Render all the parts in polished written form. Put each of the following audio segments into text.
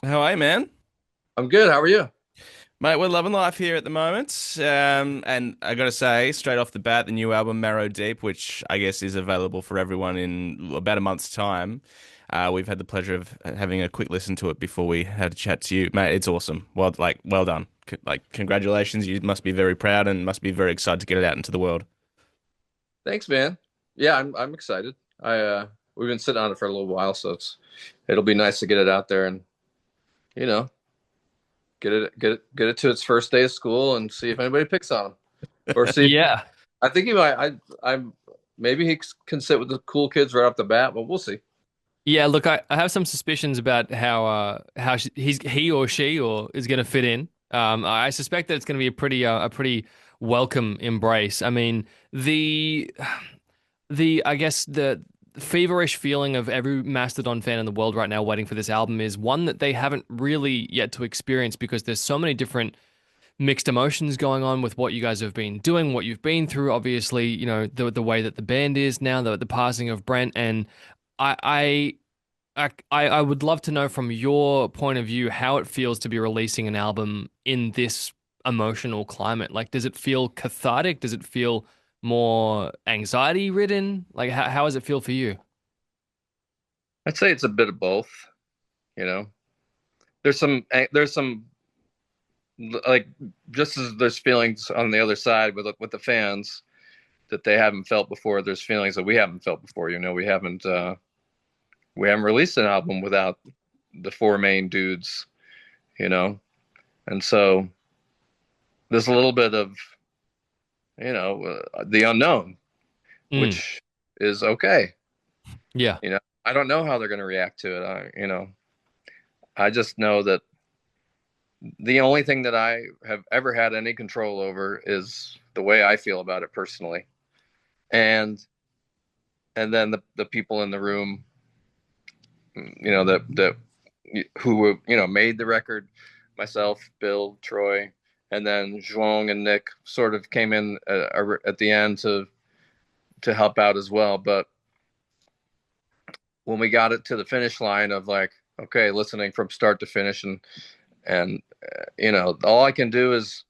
How are you, man? I'm good. How are you? Mate, we're loving life here at the moment. And I gotta say, straight off the bat, the new album Marrow Deep, which I guess is available for everyone in about a month's time. We've had the pleasure of having a quick listen to it before we had a chat to you, mate. It's awesome. Well done. Congratulations. You must be very proud and must be very excited to get it out into the world. Thanks, man. Yeah, I'm excited. I We've been sitting on it for a little while, so it'll be nice to get it out there and you know get it to its first day of school and see if anybody picks on him or see. Yeah. I think he might. I'm maybe he can sit with the cool kids right off the bat, but we'll see. Yeah, look, I have some suspicions about how he or she or is going to fit in. I suspect that it's going to be a pretty welcome embrace. I mean, the I guess the feverish feeling of every Mastodon fan in the world right now waiting for this album is one that they haven't really yet to experience because there's so many different mixed emotions going on with what you guys have been doing, what you've been through. Obviously, the way that the band is now, the passing of Brent, and I I would love to know from your point of view how it feels to be releasing an album in this emotional climate. Like, does it feel cathartic? Does it feel more anxiety ridden? Like, how does it feel for you? I'd say it's a bit of both. You know, there's some like just as there's feelings on the other side with the fans that they haven't felt before. There's feelings that we haven't felt before. We haven't released an album without the four main dudes, you know, and so there's a little bit of the unknown, Mm, which is okay. yeah. I don't know how they're going to react to it. I just know that the only thing that I have ever had any control over is the way I feel about it personally, and then the people in the room, that who made the record, myself, Bill, Troy, and then Zhuang and Nick sort of came in at the end to help out as well. But when we got it to the finish line of like, okay, listening from start to finish, and all I can do is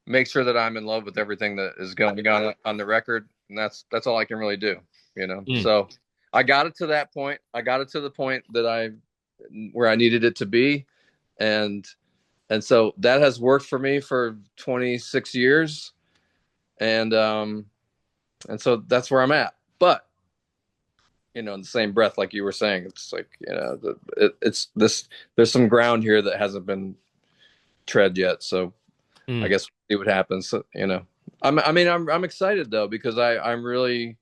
make sure that I'm in love with everything that is going on the record, and that's all I can really do. Mm. So I got it to that point. I got it to the point that I where I needed it to be, and so that has worked for me for 26 years, and so that's where I'm at. But in the same breath, like you were saying, it's like it's this. There's some ground here that hasn't been tread yet, so I Mm. guess we'll see what happens. I'm excited though because I'm really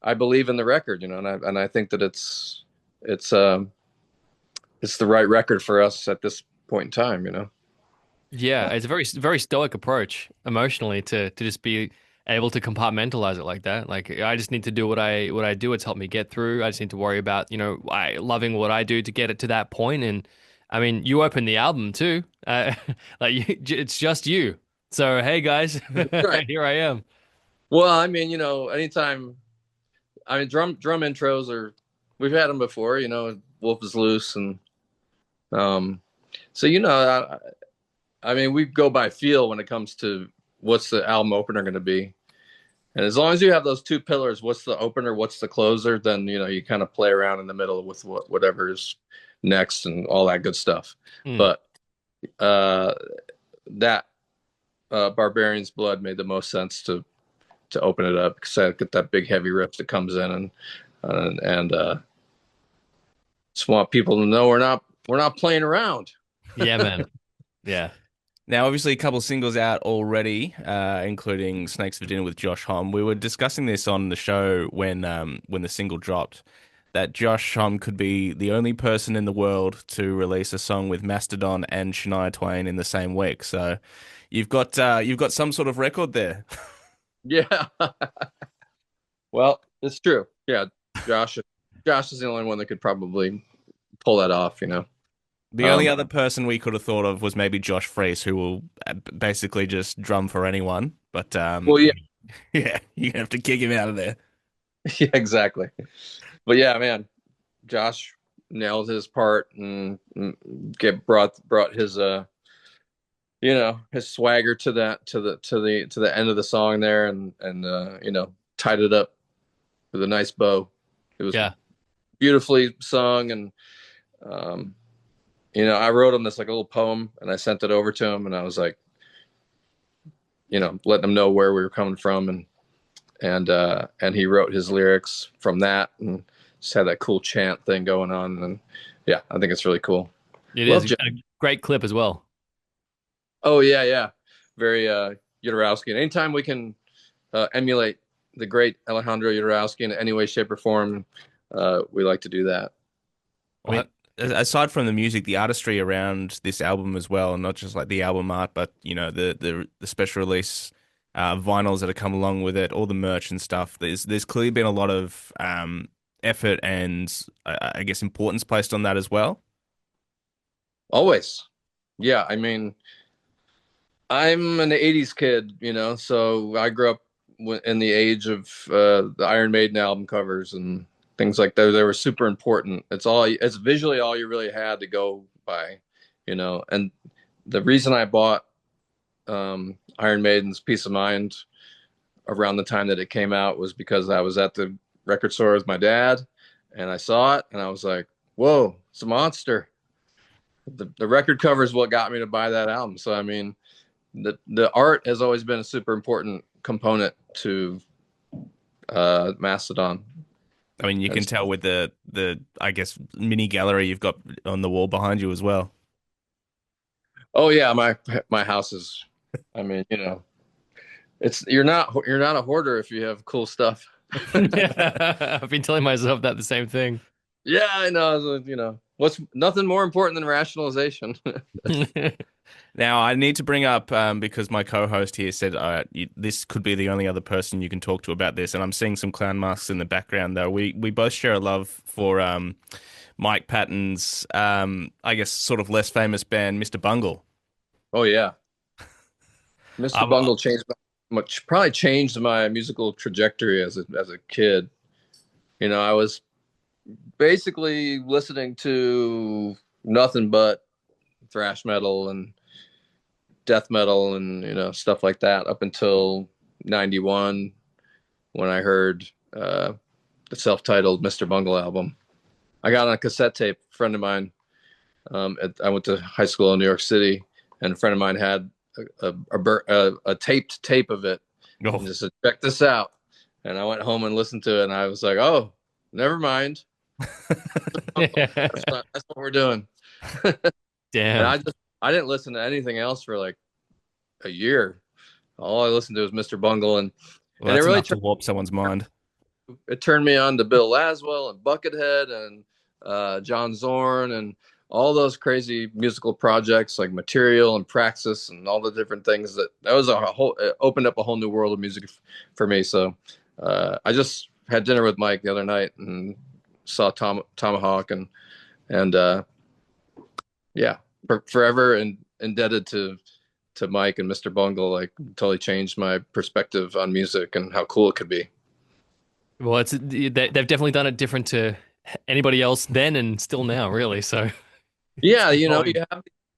I believe in the record, and I think that it's the right record for us at this point in time. Yeah, it's a very stoic approach emotionally to just be able to compartmentalize it like that. Like I just need to do what I do. It's helped me get through. I just need to worry about, I loving what I do to get it to that point. And I mean, you open the album too. It's just you. So hey guys, Right. here I am. Well, I mean, anytime drum intros are we've had them before. Wolf is loose, and um, so I mean, we go by feel when it comes to what's the album opener going to be. And as long as you have those two pillars, what's the opener, what's the closer, then you kind of play around in the middle with whatever's next and all that good stuff. Mm. But uh, that Barbarian's Blood made the most sense to open it up because I get that big heavy riff that comes in and just want people to know we're not playing around. Yeah, man. Yeah. Now, obviously, a couple singles out already, including Snakes for Dinner with Josh Homme. We were discussing this on the show when the single dropped, that Josh Homme could be the only person in the world to release a song with Mastodon and Shania Twain in the same week. So you've got some sort of record there. Yeah. Well, it's true. Yeah, Josh. Josh is the only one that could probably pull that off. The only Um, other person we could have thought of was maybe Josh Freese, who will basically just drum for anyone. But well, yeah, yeah, you have to kick him out of there. yeah, exactly. But yeah, man, Josh. nailed his part and get brought his his swagger to that to the end of the song there, and tied it up with a nice bow. It was Yeah. beautifully sung, and I wrote him this like a little poem, and I sent it over to him, and I was like, letting him know where we were coming from, and he wrote his lyrics from that, and just had that cool chant thing going on, and yeah, I think it's really cool. It is Love a great clip as well. Oh yeah, yeah, very Jodorowsky. And anytime we can emulate the great Alejandro Jodorowsky in any way, shape, or form, we like to do that. I mean, aside from the music, the artistry around this album as well, and not just like the album art, but the special release vinyls that have come along with it, all the merch and stuff. There's clearly been a lot of effort and I guess importance placed on that as well. Always, yeah. I mean, I'm an '80s kid, so I grew up in the age of the Iron Maiden album covers and things like that. They were super important. It's visually all you really had to go by, And the reason I bought Iron Maiden's Peace of Mind around the time that it came out was because I was at the record store with my dad, and I saw it, and I was like, "Whoa, it's a monster!" The record cover is what got me to buy that album. So I mean, the art has always been a super important component to Mastodon. I mean, you can tell with the I guess mini gallery you've got on the wall behind you as well. Oh yeah, my house is. I mean, it's you're not a hoarder if you have cool stuff. Yeah, I've been telling myself that the same thing. Yeah, I know. What's nothing more important than rationalization. Now, I need to bring up because my co-host here said this could be the only other person you can talk to about this, and I'm seeing some clown masks in the background. Though we both share a love for Mike Patton's, I guess, sort of less famous band, Mr. Bungle. Oh yeah, Mr. Bungle probably changed my musical trajectory as a kid. I was basically listening to nothing but thrash metal and death metal and stuff like that up until '91 when I heard the self-titled Mr. Bungle album. I got on a cassette tape. A friend of mine, I went to high school in New York City, and a friend of mine had a taped tape of it. Oh. And just said, check this out. And I went home and listened to it, and I was like, oh, never mind. That's what we're doing. Damn. And I didn't listen to anything else for like a year. All I listened to was Mr. Bungle, and it really to warp someone's mind. It turned me on to Bill Laswell and Buckethead and John Zorn and all those crazy musical projects like Material and Praxis and all the different things that was it opened up a whole new world of music for me. So I just had dinner with Mike the other night and saw Tomahawk and yeah, forever and indebted to Mike and Mr. Bungle. Like totally changed my perspective on music and how cool it could be. Well, they've definitely done it different to anybody else then and still now, really. So yeah, you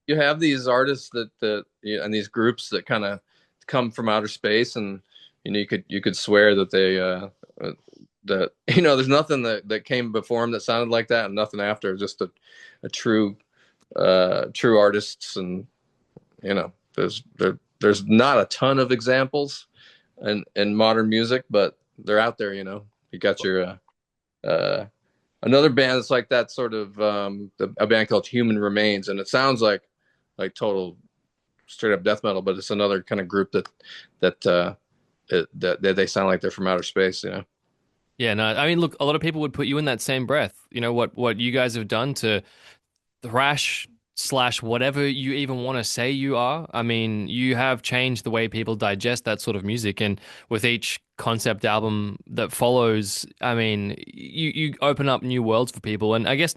have these artists that and these groups that kind of come from outer space, and you could swear that they there's nothing that came before them that sounded like that, and nothing after. Just a true artists, and there's not a ton of examples in modern music, but they're out there. You got your another band that's like that sort of a band called Human Remains, and it sounds like total straight up death metal, but it's another kind of group that they sound like they're from outer space. Yeah, no, I mean, look, a lot of people would put you in that same breath. What you guys have done to thrash / whatever you even want to say you are. I mean, you have changed the way people digest that sort of music, and with each concept album that follows, I mean, you open up new worlds for people. And I guess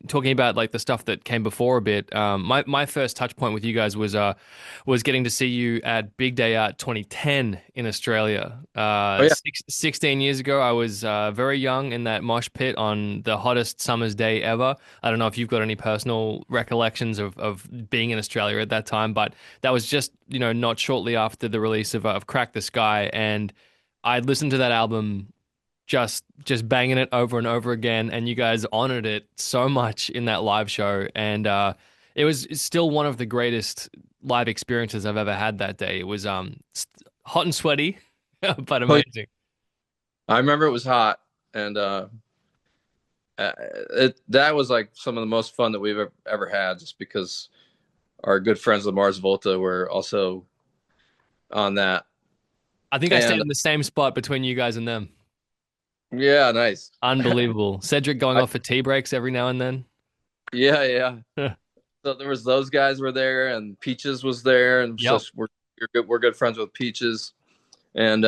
talking about like the stuff that came before a bit. My first touch point with you guys was getting to see you at Big Day Out 2010 in Australia. Oh yeah. 16 years ago, I was very young in that mosh pit on the hottest summer's day ever. I don't know if you've got any personal recollections of being in Australia at that time, but that was just, not shortly after the release of Crack the Sky, and I listened to that album just banging it over and over again, and you guys honored it so much in that live show, and it was still one of the greatest live experiences I've ever had that day. It was hot and sweaty, but Oh, yeah. amazing. I remember it was hot, and that was like some of the most fun that we've ever had, just because our good friends of Mars Volta were also on that. I think I stayed And in the same spot between you guys and them. yeah, nice. Unbelievable. Cedric going off for tea breaks every now and then. Yeah, yeah. So there was those guys were there, and Peaches was there, and Yep. so we're good friends with Peaches, and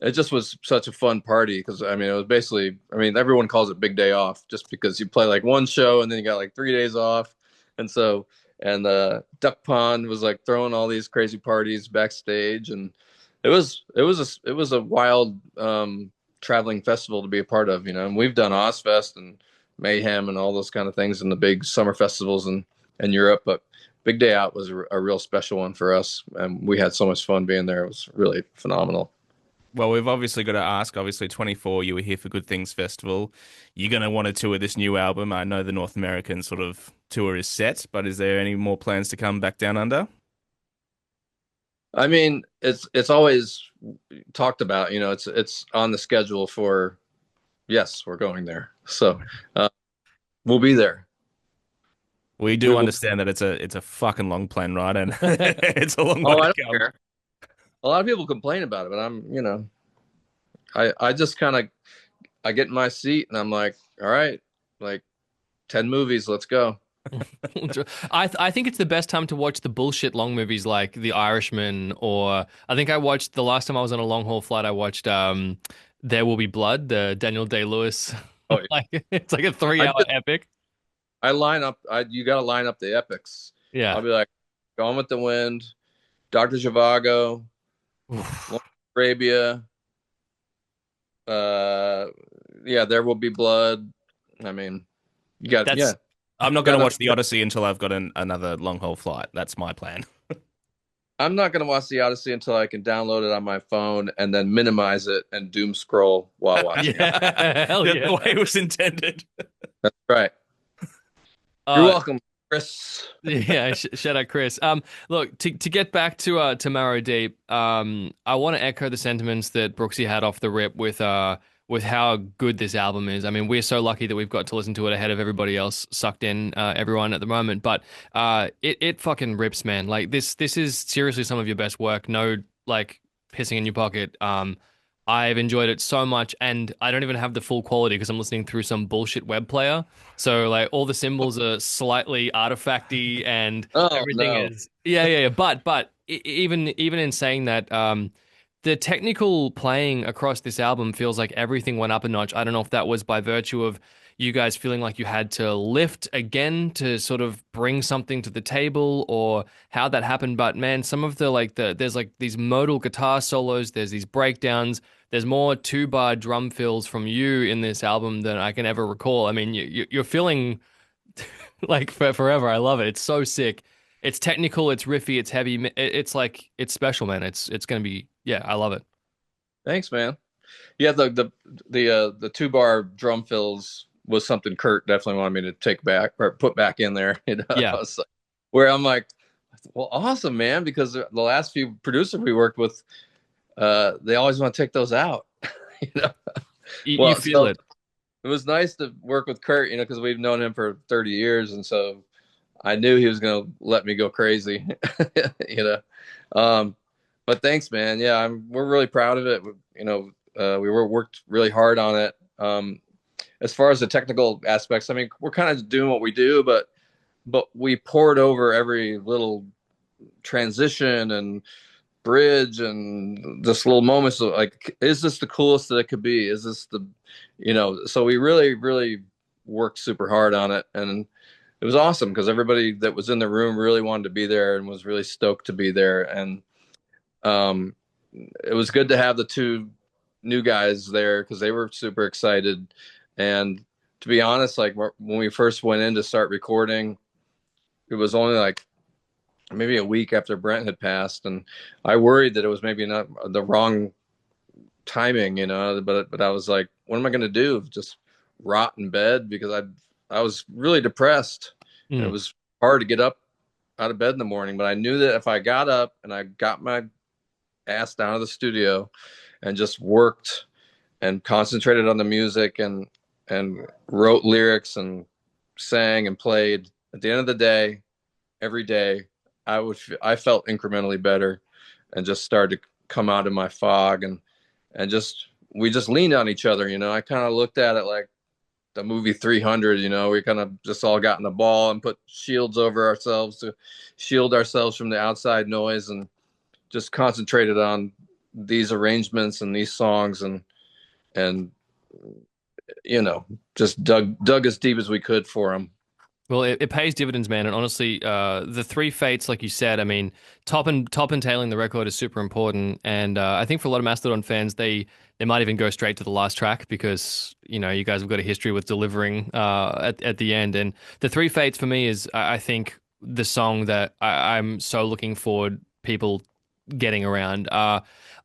it just was such a fun party because I mean it was basically everyone calls it Big Day Off just because you play like one show and then you got like 3 days off, and so and Duck Pond was like throwing all these crazy parties backstage, and it was a wild traveling festival to be a part of, and we've done Ozfest and Mayhem and all those kind of things in the big summer festivals in Europe, but Big Day Out was a real special one for us, and we had so much fun being there. It was really phenomenal. Well, we've obviously got to ask. Obviously, 24, you were here for Good Things Festival. You're going to want to tour this new album. I know the North American sort of tour is set, but is there any more plans to come back down under? I mean, it's always talked about. It's on the schedule for. Yes, we're going there, so we'll be there. We do understand that it's a fucking long plane ride, and it's a long way Oh, I to don't come. care. A lot of people complain about it, but I just kind of I get in my seat and I'm like, all right, like 10 movies, let's go. I think it's the best time to watch the bullshit long movies like The Irishman, or I think I watched the last time I was on a long haul flight, I watched There Will Be Blood, the Daniel Day-Lewis. Oh, Like it's like a 3 hour epic. I line up. You got to line up the epics. Yeah. I'll be like, Gone with the Wind, Doctor Zhivago, Arabia. Yeah, There Will Be Blood. I mean, you got That's yeah. I'm not going to watch the Odyssey until I've got another long haul flight. That's my plan. I'm not gonna watch the Odyssey until I can download it on my phone and then minimize it and doom scroll while watching. Yeah, hell That's yeah. the way it was intended. That's right. You're welcome, Chris. Yeah, shout out Chris. Look, to get back to Marrow Deep, I want to echo the sentiments that Brooksy had off the rip with how good this album is. I mean, we're so lucky that we've got to listen to it ahead of everybody else, sucked in, everyone at the moment. But it fucking rips, man. Like this is seriously some of your best work. No, like pissing in your pocket. I've enjoyed it so much, and I don't even have the full quality because I'm listening through some bullshit web player. So like all the symbols are slightly artifacty, and everything is yeah. But even in saying that, the technical playing across this album feels like everything went up a notch. I don't know if that was by virtue of you guys feeling like you had to lift again to sort of bring something to the table, or how that happened. But man, some of there's like these modal guitar solos, there's these breakdowns, there's more 2-bar drum fills from you in this album than I can ever recall. I mean, you're feeling like forever. I love it. It's so sick. It's technical, it's riffy, it's heavy. It's like it's special, man. It's gonna be I love it. Thanks, man. Yeah, the 2-bar drum fills was something Kurt definitely wanted me to take back or put back in there. Yeah. Where I'm like, well, awesome, man, because the last few producers we worked with, they always want to take those out. You feel it. It was nice to work with Kurt, because we've known him for 30 years, and so I knew he was going to let me go crazy, But thanks, man. Yeah, we're really proud of it. We worked really hard on it. As far as the technical aspects, I mean, we're kind of doing what we do, but we poured over every little transition and bridge and just little moments of like, is this the coolest that it could be? Is this so we really, really worked super hard on it, and it was awesome because everybody that was in the room really wanted to be there and was really stoked to be there. And um, it was good to have the two new guys there because they were super excited. And to be honest, like when we first went in to start recording, it was only like maybe a week after Brent had passed, and I worried that it was maybe not the wrong timing, but I was like, what am I going to do? Just rot in bed because I was really depressed, and it Mm. was hard to get up out of bed in the morning. But I knew that if I got up and I got my ass down to the studio and just worked and concentrated on the music and wrote lyrics and sang and played, at the end of the day, every day, I felt incrementally better and just started to come out of my fog, and just we just leaned on each other. I kind of looked at it like the movie 300. We kind of just all got in the ball and put shields over ourselves to shield ourselves from the outside noise, and just concentrated on these arrangements and these songs, and you know just dug as deep as we could for them. Well, it pays dividends, man. And honestly, the three fates, like you said, I mean, top and tailing the record is super important. And I think for a lot of Mastodon fans, they might even go straight to the last track because you guys have got a history with delivering at the end. And the three fates for me is, I think, the song that I'm so looking forward people getting around. I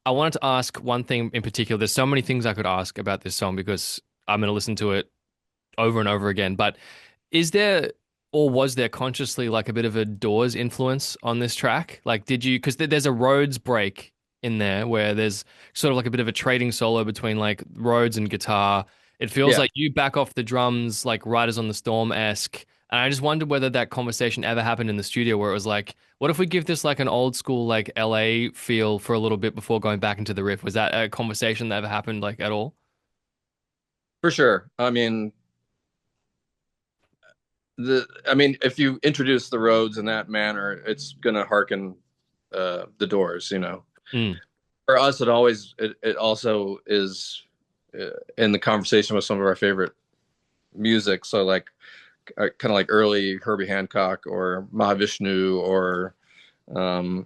wanted to ask one thing in particular. There's so many things I could ask about this song because I'm going to listen to it over and over again. But is there or was there consciously like a bit of a Doors influence on this track? Like, did you, because there's a Rhodes break in there where there's sort of like a bit of a trading solo between like Rhodes and guitar. It feels Yeah, like you back off the drums like Riders on the Storm-esque. And I just wondered whether that conversation ever happened in the studio where it was like, what if we give this like an old school like LA feel for a little bit before going back into the riff? Was that a conversation that ever happened like at all? for sure. I mean, if you introduce the roads in that manner, it's gonna harken the Doors. Mm. For us, it also is in the conversation with some of our favorite music. So like kind of like early Herbie Hancock or Mahavishnu or um,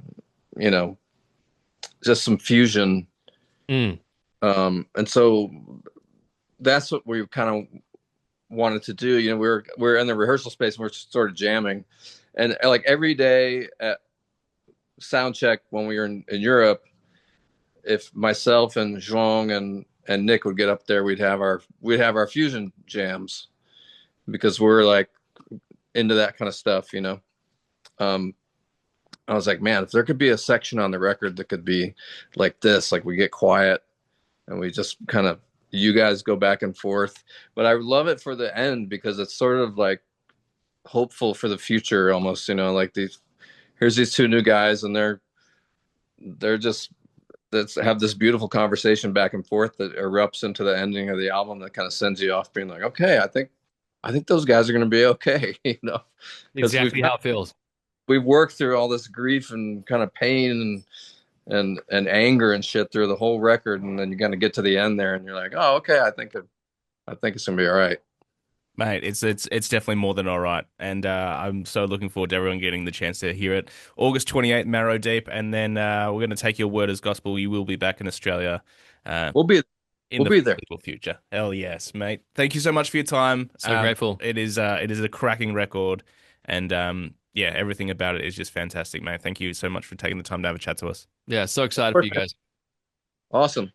you know just some fusion. Mm. And so that's what we kind of wanted to do. We're in the rehearsal space and we're sort of jamming, and like every day at sound check when we were in Europe, if myself and Zhong and Nick would get up there, we'd have our fusion jams because we're like into that kind of stuff. Um, I was like, man, if there could be a section on the record that could be like this, like we get quiet and we just kind of you guys go back and forth. But I love it for the end because it's sort of like hopeful for the future almost, like here's these two new guys and they're just that's have this beautiful conversation back and forth that erupts into the ending of the album that kind of sends you off being like, okay, I think those guys are going to be okay, because Exactly how it feels. we've worked through all this grief and kind of pain and anger and shit through the whole record, and then you're going to get to the end there, and you're like, oh, okay, I think it's going to be all right. Mate, it's definitely more than all right, and I'm so looking forward to everyone getting the chance to hear it. August 28th, Marrow Deep, and then we're going to take your word as gospel. You will be back in Australia uh, We'll be in we'll the be there. foreseeable future. Hell yes, mate. Thank you so much for your time. So grateful. It is a cracking record, and yeah, everything about it is just fantastic, mate. Thank you so much for taking the time to have a chat to us. Yeah, so excited for you guys. Awesome.